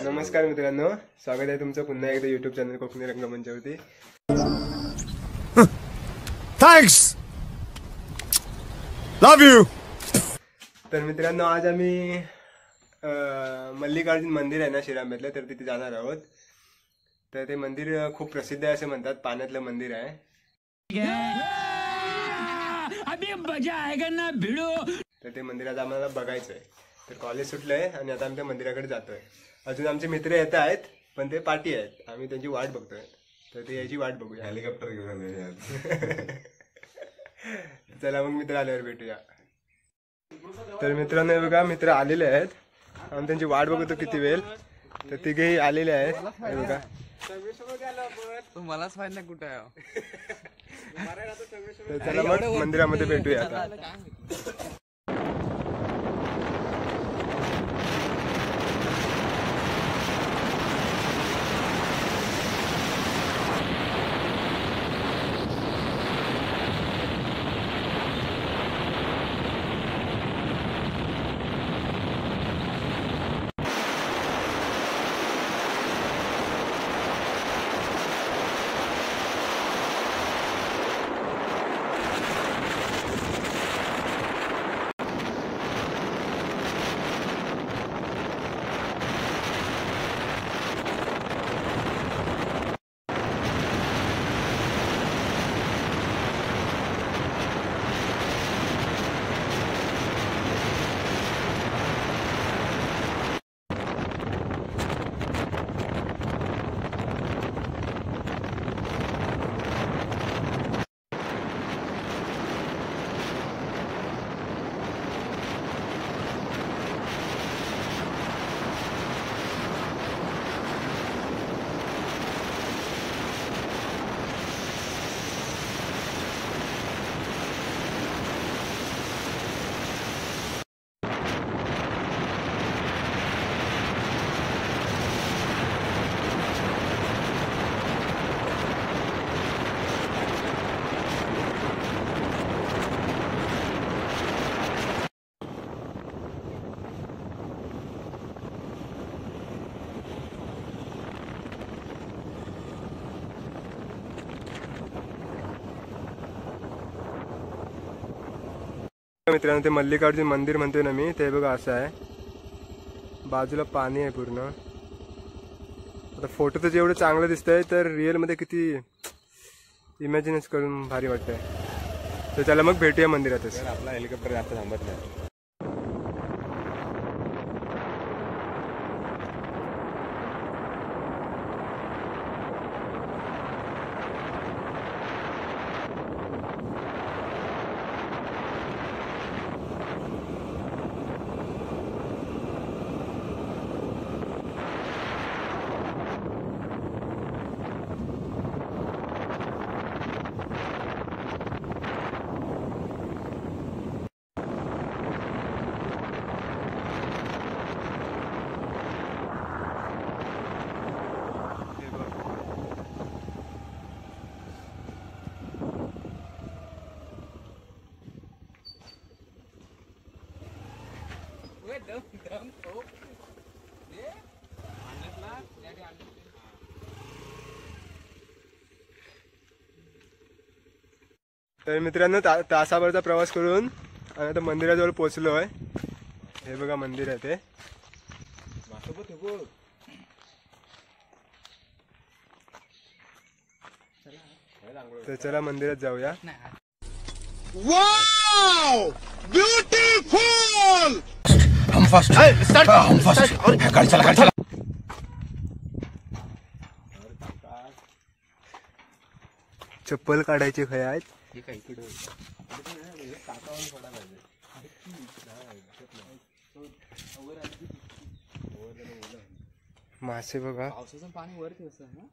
नमस्कार मित्रांनो, स्वागत आहे तुमचं पुन्हा एकदा युट्यूब चॅनल कोकणी रंगमंचावरती. Thanks, love you. तर मित्रांनो, आज आम्ही मल्लिकार्जुन मंदिर आहे ना शिरांब्यातलं, तर तिथे जाणार आहोत. तर ते मंदिर खूप प्रसिद्ध आहे असं म्हणतात, पाण्यातलं मंदिर आहे. अभी मजा आएगा ना भिडो. तर ते मंदिर आज आम्हाला बघायचं आहे. तर कॉलेज सुटलंय आणि आता आम्ही त्या मंदिराकडे जातोय. अजून आमचे मित्र येत आहेत, पण ते पार्टी आहेत, आम्ही त्यांची वाट बघतोय. तर ते याची वाट बघूया. हेलिकॉप्टर घेऊन चला मग मित्र आल्यावर भेटूया. तर मित्रांनो, हे बघा मित्र आलेले आहेत, आम्ही त्यांची वाट बघतो किती वेळ. तर तिघेही आलेले आहेत, हे बघा. मलाच माहित नाही कुठे आहे. तर चला मग मंदिरामध्ये भेटूया आता. मित्रांनो, ते मल्लिकार्जुन मंदिर म्हणतोय ना मी, ते बघा असं आहे. बाजूला पाणी आहे पूर्ण. आता फोटो तर जेवढं चांगलं दिसतंय, तर रिअल मध्ये किती इमॅजिनच करून भारी वाटतंय. तर त्याला मग भेटूया मंदिरातच. आपला हेलिकॉप्टर जास्त थांबत नाही. तर मित्रांनो, तासाभरचा प्रवास करून आणि आता मंदिराजवळ पोहोचलोय. हे बघा मंदिर आहे ते. तर चला मंदिरात जाऊया. Wow, beautiful. हम फर्स्ट, हम फर्स्ट. गाड़ी चला, गाड़ी चला. चप्पल काढायचे खय आहेत. मासे बघा. पावसाचं पाणी वरती असतं ना.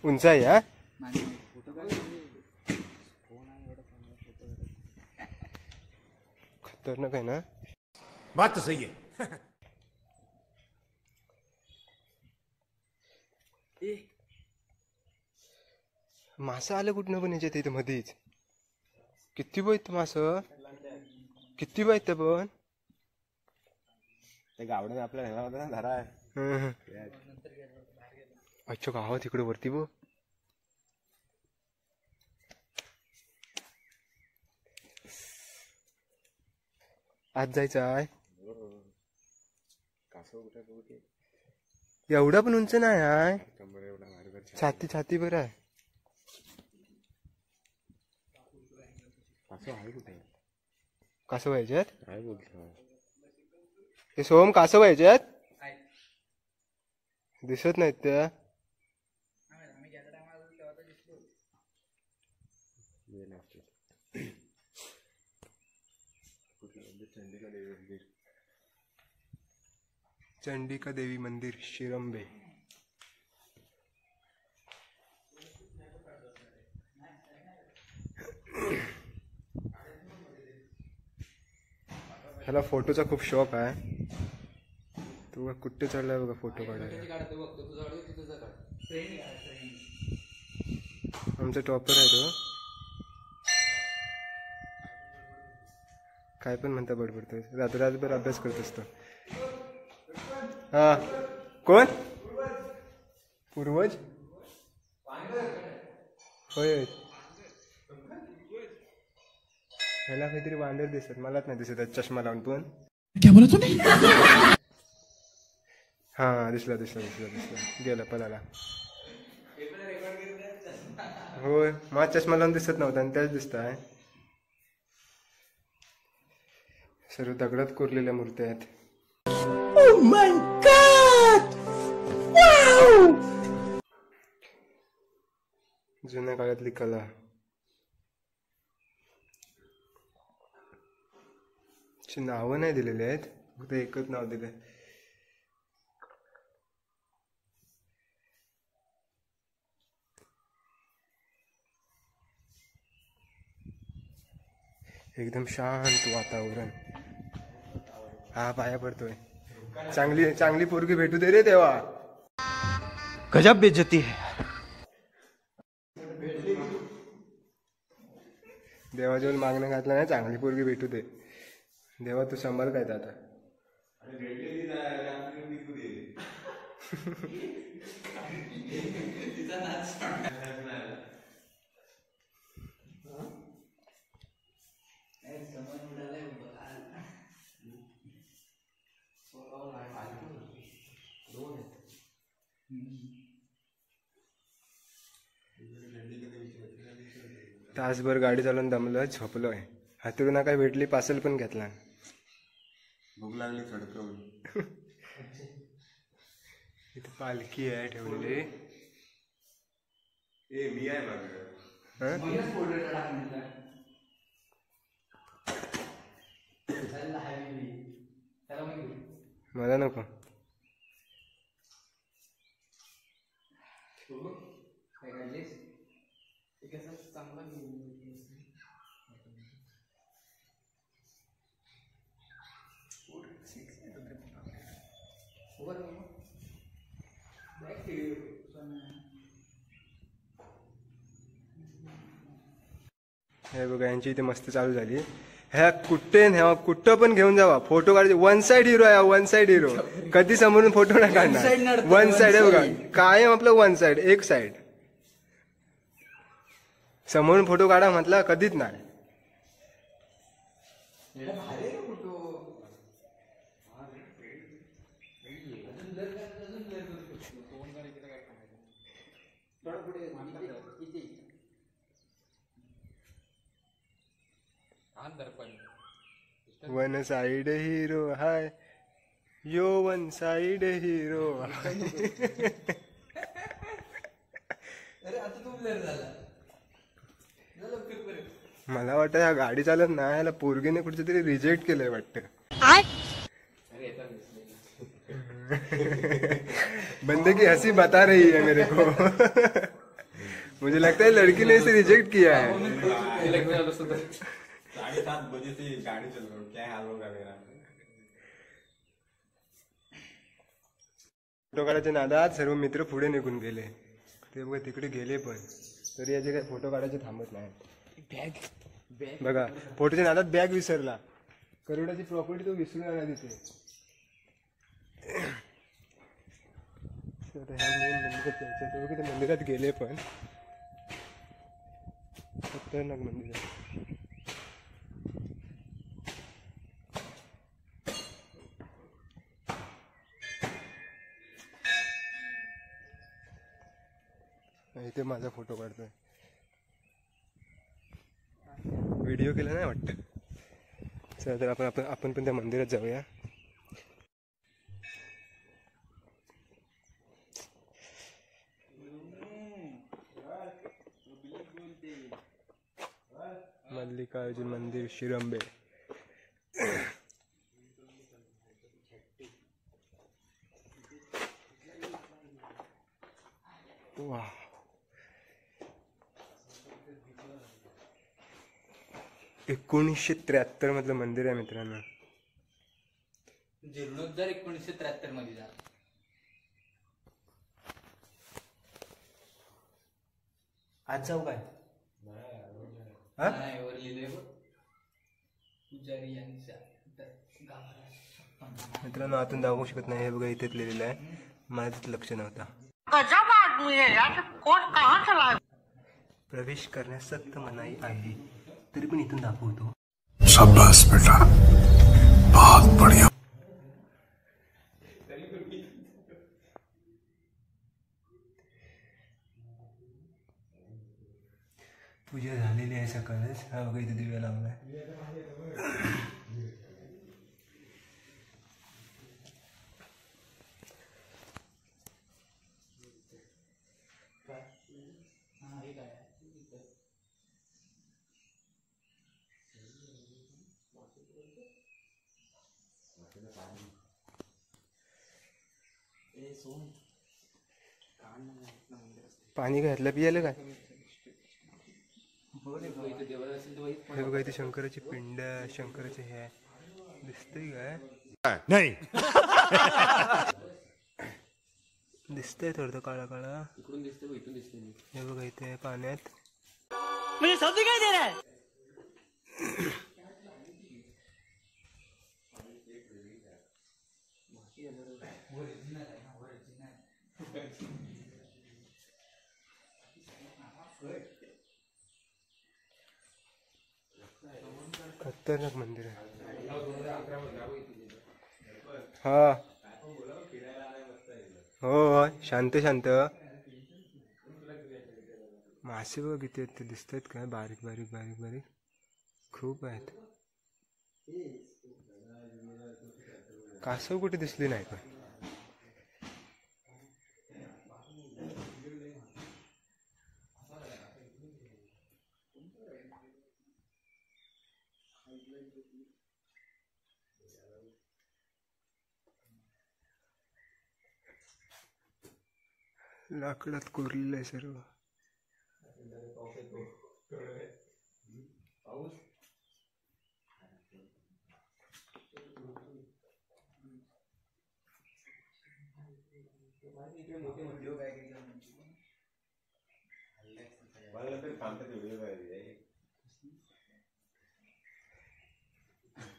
उंच आहे हा. फोटो खतरनाक आहे ना. बात तो सही है. मासं आलं कुठनं पण याच्यात इथं मध्येच. किती बैत मासं, किती बैत पण. ते गावडे आपल्या ह्याला होता ना धरा आहे. अच्छा गावात इकडे वरती बघ. आज जायचं आहे. कासव कुठे बघू ते. एवढा पण उंच नाही आहे. कंबर एवढा भारी छाती छाती बरं आहे. कासव आहे कुठे. कासव व्हायच्यात काय बोलतो. हे सोहम कासव व्हायच्यात दिसत नाहीत त्या. चंडिका देवी मंदिर शिरंबे. ह्याला फोटोचा खूप शौक आहे. तू कुठे चढलाय बघा फोटो काढायला. आमचा टॉपर आहे तो. काय पण म्हणता बडबडतोय. रात्रभर अभ्यास करत असतो. हा कोण पूर्वज होय. ह्याला काहीतरी वांदर दिसत. मलाच नाही दिसत चष्मा लावून पण. हा दिसला दिसला दिसला दिसला गेला पळाला. होय माझा चष्मा लावून दिसत नव्हता आणि त्याच दिसत आहे. सर्व दगडात कोरलेल्या मूर्त्या आहेत. जुन्या काळातली कला. नावं नाही दिलेली आहेत, फक्त एकच नाव दिलंय. एकदम शांत वातावरण. हा पाया पडतोय. चांगली चांगली पोरगी भेटू दे रे देवा. गजब बेइज्जती है. देवाजवळ मागणं घातलं नाही. चांगली पोरगी भेटू दे देवा. तू सांभाळ काय आता. तासभर गाडी चालवून दमलं, झोपलोय. हातरुणा काय भेटली, पार्सल पण घेतला. भूक लागली खडकवून. इथे पालखी आहे ठेवलेली. ए मी आहे माझं. मला नको. हे बघा यांची इथे मस्त चालू झाली. ह्या कुठं पण घेऊन जावा, फोटो काढायचे. वन साइड हिरो आहे, वन साइड हिरो. कधी समोरून फोटो नाही काढणार. वन साइड आहे बघा, कायम आपलं वन साइड, एक साइड. समोरून फोटो काढा म्हटलं कधीच नाही. वन साइड हिरो हाय यो, वन साइड हिरो. मला वाटतं ह्या गाडी चालत ना, ह्याला पोरगीने कुठे तरी रिजेक्ट केलंय वाटतं. बंदगी हंसी बता रही है मेरे को. मुझे लगता है लड़की ने इसे रिजेक्ट किया है. 7:30 से गाड़ी चल रहा हूँ, क्या हाल होगा मेरा। फोटो काढायच्या नादात सर्व मित्र पुढे निघून गेले. ते बघा तिकडे गेले पण तरी याचे काही फोटो काढायचे थांबत नाही. बघा फोटोच्या नादात बॅग विसरला. करोडाची प्रॉपर्टी तो विसरून आला तिथे. तर ह्या मेन मंदिरात जायचं. ते बघा ते मंदिरात गेले पण खतरनाक मंदिर आहे. इथे माझा फोटो काढतोय. व्हिडिओ केला नाही वाटतं. चला तर आपण पण त्या मंदिरात जाऊया. मल्लिकार्जुन मंदिर शिरंबे. वा 1973 मधलं मंदिर आहे मित्रांनो. जीर्णोद्धार 1973 मध्ये झाला. आज जाऊ काय? नाही वर लिहिलंय बघ. पुजारी यांच्या गावाला मित्रांनो आतून दाखवू शकत नाही. हे बघा इथेच लिहिलेलं आहे. माझं लक्ष नव्हता. प्रवेश करण्यास सक्त मनाई आहे तरी पण इथून दाखवतो. शाबाश बेटा, बहुत बढ़िया. पूजा झालेली आहे सकाळच. हा बघा इथे दिव्या लावलाय. पाणी घातलं पियालं काय? हे बघा इथे शंकराची पिंड, शंकराचे हे दिसतंय काय? नहीं. दिसतंय थोडं काळा काळा. इकडून दिसते इथून दिसते. हे बघा इथे पाण्यात मुझे समझ नहीं दे रहा है. खतरनाक मंदिर आहे. हा हो शांत शांत. मासे बघ किती आहेत ते दिसत आहेत काय? बारीक बारीक बारीक बारीक खूप आहेत. कासव कुठे दिसली नाही पण. लाकडात कोरलेलं आहे सर्व.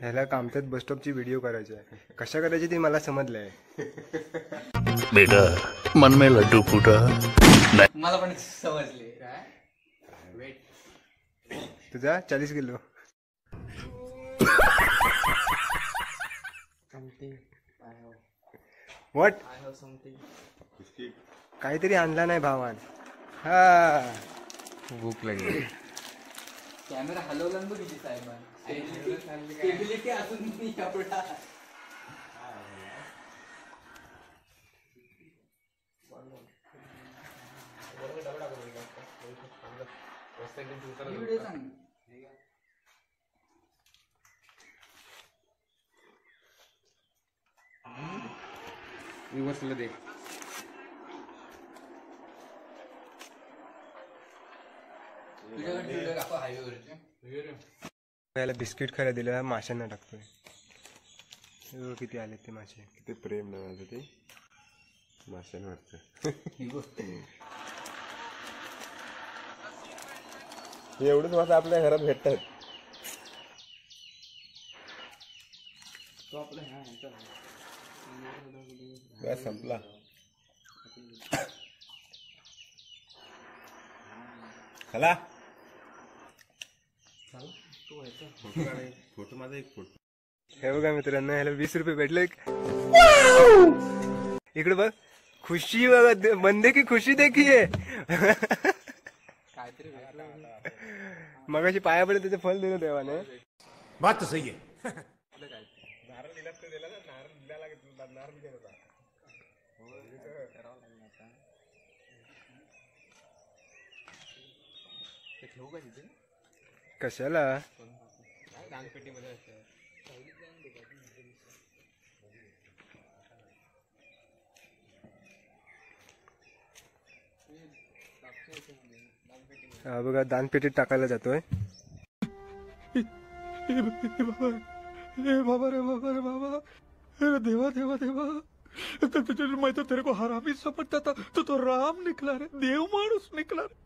ह्याला कामत्यात बस स्टॉपची व्हिडिओ करायची आहे. कशा करायची ते मला समजलंय. बेटा मन में लड्डू फूटा. मला पण समजले. तुझा 40 किलो. व्हॉट काहीतरी आणला नाही भावान. हा भूक लागली. कॅमेरा हलवला ना किती साहेबांनी. स्टेबिलिटी अजून नाही एवढा. व्हिडिओ सांग. रिव्हर्सला दे. तुझ्याकडे व्हिडिओ दाखव हायवेवरचे. याला बिस्किट खायला दिलं, माशांना टाकतोय. किती आले ते मासे. किती प्रेम ना माझं ते माशांवरचं. एवढंच मासा आपल्या घरात भेटतात. बस संपला. चला फोटो माझा एक फोटो. हे बघा मित्रांनो, ह्याला 20 रुपये भेटले. इकडे बघ, खुशी बघा, बंदे की खुशी देखीये. मगाशी पाया पडे त्याचे फल दिलं देवाने. बात तो सही है. कशाला हा बघा, दानपेटीत टाकायला जातोय. बाबा रे बाबा रे बाबा, अरे देवा देवा देवा, मैं तो तेरे को हरामी समझता था, तो राम निकला रे, देव माणूस निकला रे.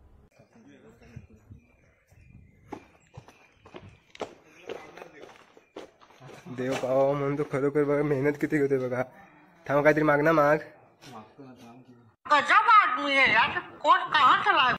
देव पावा म्हणून तो खरोखर बघा मेहनत किती घेतोय बघा. थांब, काहीतरी माग ना माग. गजब आदमी है यार, कोट कहाँ चला.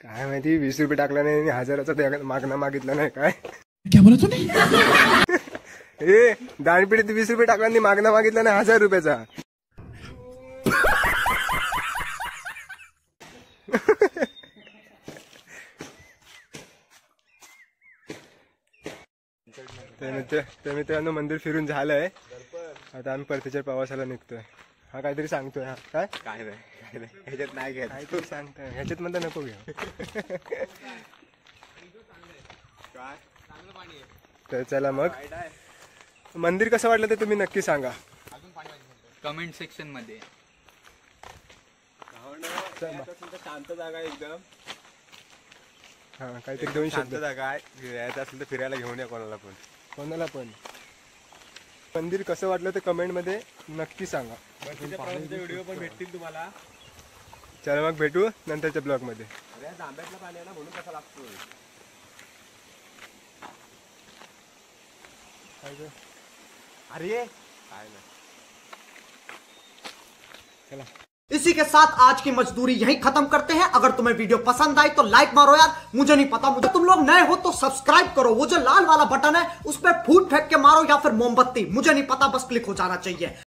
काय माहिती, 20 रुपये टाकला नाही आणि 1000चा मागणा मागितला नाही काय. क्या बोला तूने? ए, दानपेटीत 20 रुपये टाकला आणि मागणा मागितला नाही 1000 रुपयाचा. तर मित्रांनो, मंदिर फिरून झालंय. आता आम्ही परतीच्या प्रवासाला निघतोय. हा काहीतरी सांगतोय. हा काय काय नाही ह्याच्यात नाही घ्यायचं. काहीतरी सांगतोय, ह्याच्यात म्हणता नको घ्या. तर चला मग, मंदिर कसं वाटलं ते तुम्ही नक्की सांगा कमेंट सेक्शन मध्ये. शांत जागा आहे एकदम. हा, काहीतरी 2 शांत शब्द. जागा आहे. यायचं असेल तर फिरायला घेऊन या कोणाला पण. कोणाला पण. मंदिर कसं वाटलं ते कमेंट मध्ये नक्की सांगा. व्हिडिओ पण भेटतील तुम्हाला. चला मग, भेटू नंतरच्या ब्लॉग मध्ये. अरे तांब्यातलं पाणी आहे ना, म्हणून कसा लागतोय. अरे काय नाही. चला. इसी के साथ आज की मजदूरी यहीं खत्म करते हैं. अगर तुम्हें वीडियो पसंद आई तो लाइक मारो यार, मुझे नहीं पता, मुझे तुम लोग नए हो तो सब्सक्राइब करो. वो जो लाल वाला बटन है उस पर फूट फेंक के मारो या फिर मोमबत्ती, मुझे नहीं पता, बस क्लिक हो जाना चाहिए.